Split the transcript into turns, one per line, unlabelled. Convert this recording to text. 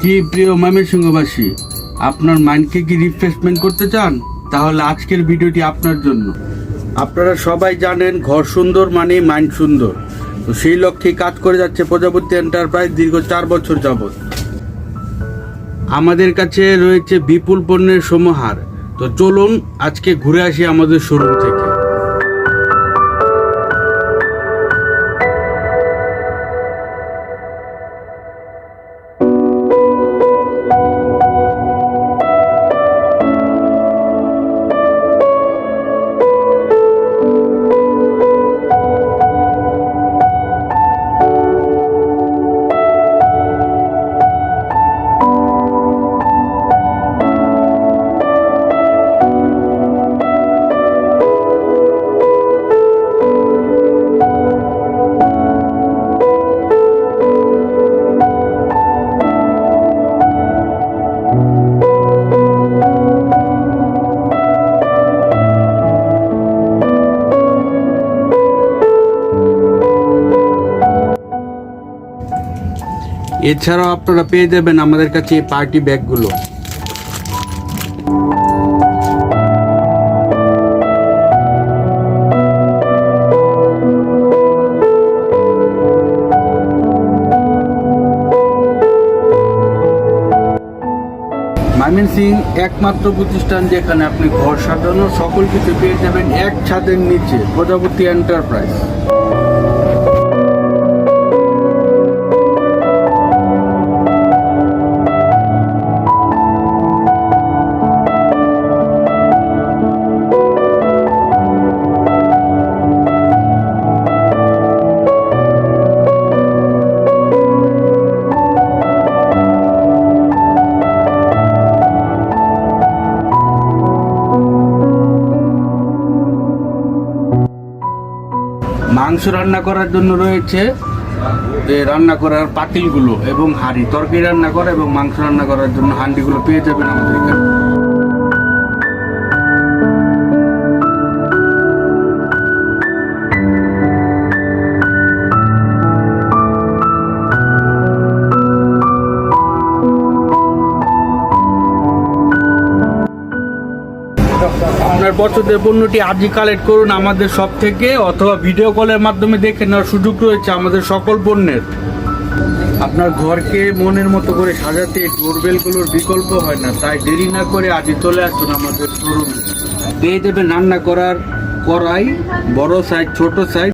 কি প্রিয় ময়মনসিংহবাসী, আপনার মাইন্ডকে কি রিফ্রেশমেন্ট করতে চান? তাহলে আজকের ভিডিওটি আপনার জন্য। আপনারা সবাই জানেন ঘর সুন্দর মানে মাইন্ড সুন্দর। তো সেই লক্ষ্যে কাজ করে যাচ্ছে প্রজাপতি এন্টারপ্রাইজ দীর্ঘ 4 বছর যাবত। আমাদের কাছে রয়েছে বিপুল পণ্যের সমাহার। তো চলুন আজকে ঘুরে আসি আমাদের শোরুম থেকে। এছাড়াও আপনারা পেয়ে যাবেন আমাদের কাছে এই পার্টি ব্যাগগুলো। ময়মনসিংহ একমাত্র প্রতিষ্ঠান যেখানে আপনি ঘর সাজানো সকল কিছু পেয়ে যাবেন এক ছাদের নিচে, প্রজাপতি এন্টারপ্রাইজ। মাংস রান্না করার জন্য রয়েছে রান্না করার পাতিলগুলো এবং হাঁড়ি, তরকারি রান্না করা এবং মাংস রান্না করার জন্য হাঁড়িগুলো পেয়ে যাবেন আমাদের এখানে। আপনার পছন্দের পণ্যটি আজই কালেক্ট করুন আমাদের শপ থেকে, অথবা ভিডিও কলের মাধ্যমে দেখে নেওয়ার সুযোগ রয়েছে আমাদের সকল পণ্যের। আপনার ঘরকে মনের মতো করে সাজাতে ডোরবেলগুলোর বিকল্প হয় না, তাই দেরি না করে আজই চলে আসুন আমাদের শোরুমে। পেয়ে যাবেন রান্না করার কড়াই, বড় সাইজ, ছোট সাইজ।